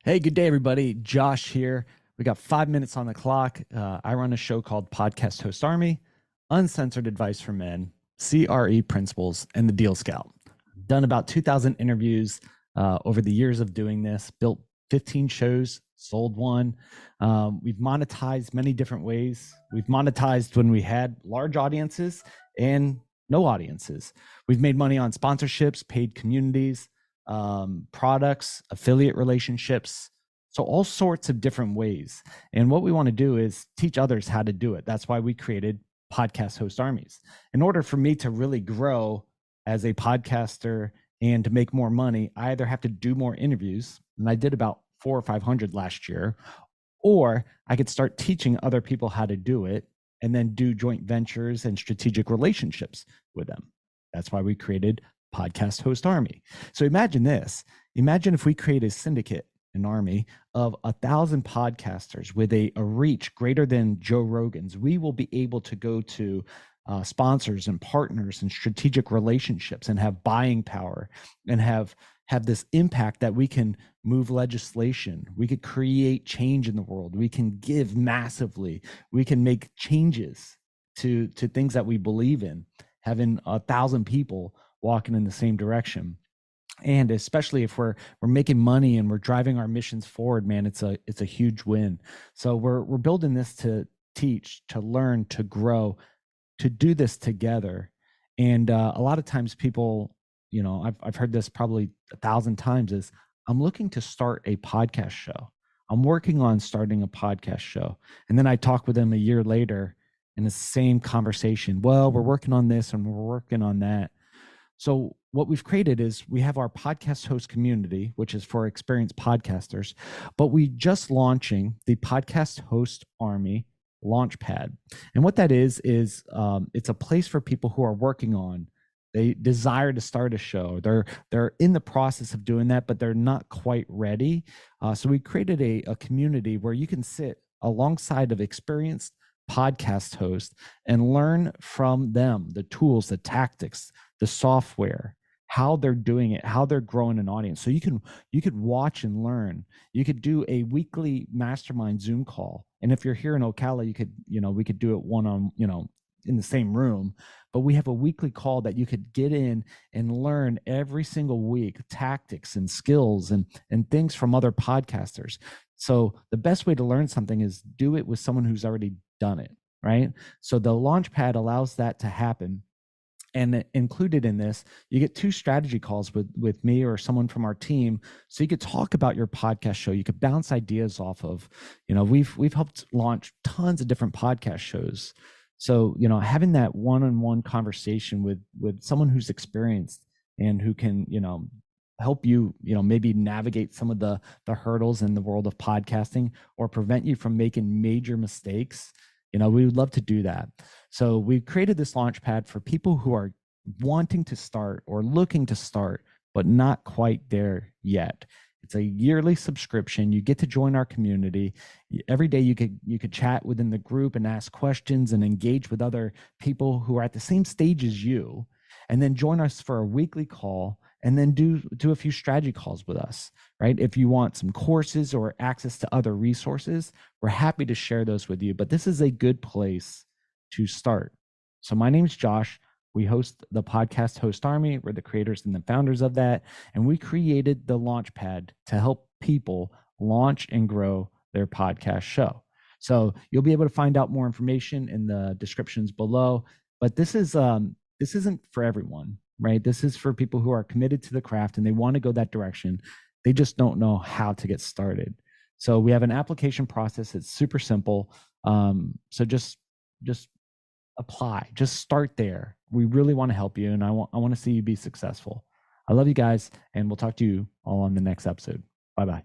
Hey, good day, everybody. Josh here. We got 5 minutes on the clock. I run a show called Podcast Host Army, Uncensored Advice for Men, CRE Principles, and the Deal Scout. Done about 2,000 interviews over the years of doing this, built 15 shows, sold one. We've monetized many different ways. We've monetized when we had large audiences and no audiences. We've made money on sponsorships, paid communities, products, affiliate relationships. So all sorts of different ways. And what we want to do is teach others how to do it. That's why we created Podcast Host Armies. In order for me to really grow as a podcaster and to make more money, I either have to do more interviews, and I did about 400 or 500 last year, or I could start teaching other people how to do it and then do joint ventures and strategic relationships with them. That's why we created Podcast Host Army. So imagine this. Imagine if we create a syndicate, an army of 1,000 podcasters with a reach greater than Joe Rogan's. We will be able to go to sponsors and partners and strategic relationships and have buying power and have this impact that we can move legislation. We could create change in the world. We can give massively. We can make changes to things that we believe in. Having 1,000 people walking in the same direction. And especially if we're making money and we're driving our missions forward, man, it's a huge win. So we're building this to teach, to learn, to grow, to do this together. And a lot of times people, I've heard this probably 1,000 times, is I'm looking to start a podcast show. I'm working on starting a podcast show. And then I talk with them a year later in the same conversation. Well, we're working on this and we're working on that. So what we've created is we have our podcast host community, which is for experienced podcasters, but we just launching the Podcast Host Army Launchpad. And what that is it's a place for people who are working on, they desire to start a show. They're in the process of doing that, but they're not quite ready. So we created a community where you can sit alongside of experienced podcast hosts and learn from them the tools, the tactics, the software, how they're doing it, how they're growing an audience. So you could watch and learn. You could do a weekly mastermind Zoom call. And if you're here in Ocala, we could do it in the same room, but we have a weekly call that you could get in and learn every single week tactics and skills and things from other podcasters. So the best way to learn something is do it with someone who's already done it, right? So the Launchpad allows that to happen. And included in this, you get 2 strategy calls with me or someone from our team. So you could talk about your podcast show. You could bounce ideas off of, we've helped launch tons of different podcast shows. So, having that one-on-one conversation with someone who's experienced and who can, help you, maybe navigate some of the hurdles in the world of podcasting or prevent you from making major mistakes. We would love to do that. So we've created this Launchpad for people who are wanting to start or looking to start, but not quite there yet. It's a yearly subscription. You get to join our community. Every day you could chat within the group and ask questions and engage with other people who are at the same stage as you, and then join us for a weekly call and then do a few strategy calls with us, right? If you want some courses or access to other resources, we're happy to share those with you, but this is a good place to start. So my name is Josh. We host the Podcast Host Army. We're the creators and the founders of that. And we created the Launchpad to help people launch and grow their podcast show. So you'll be able to find out more information in the descriptions below, but this isn't for everyone, right? This is for people who are committed to the craft and they want to go that direction. They just don't know how to get started. So we have an application process. It's super simple. So just apply, just start there. We really want to help you. And I want to see you be successful. I love you guys. And we'll talk to you all on the next episode. Bye-bye.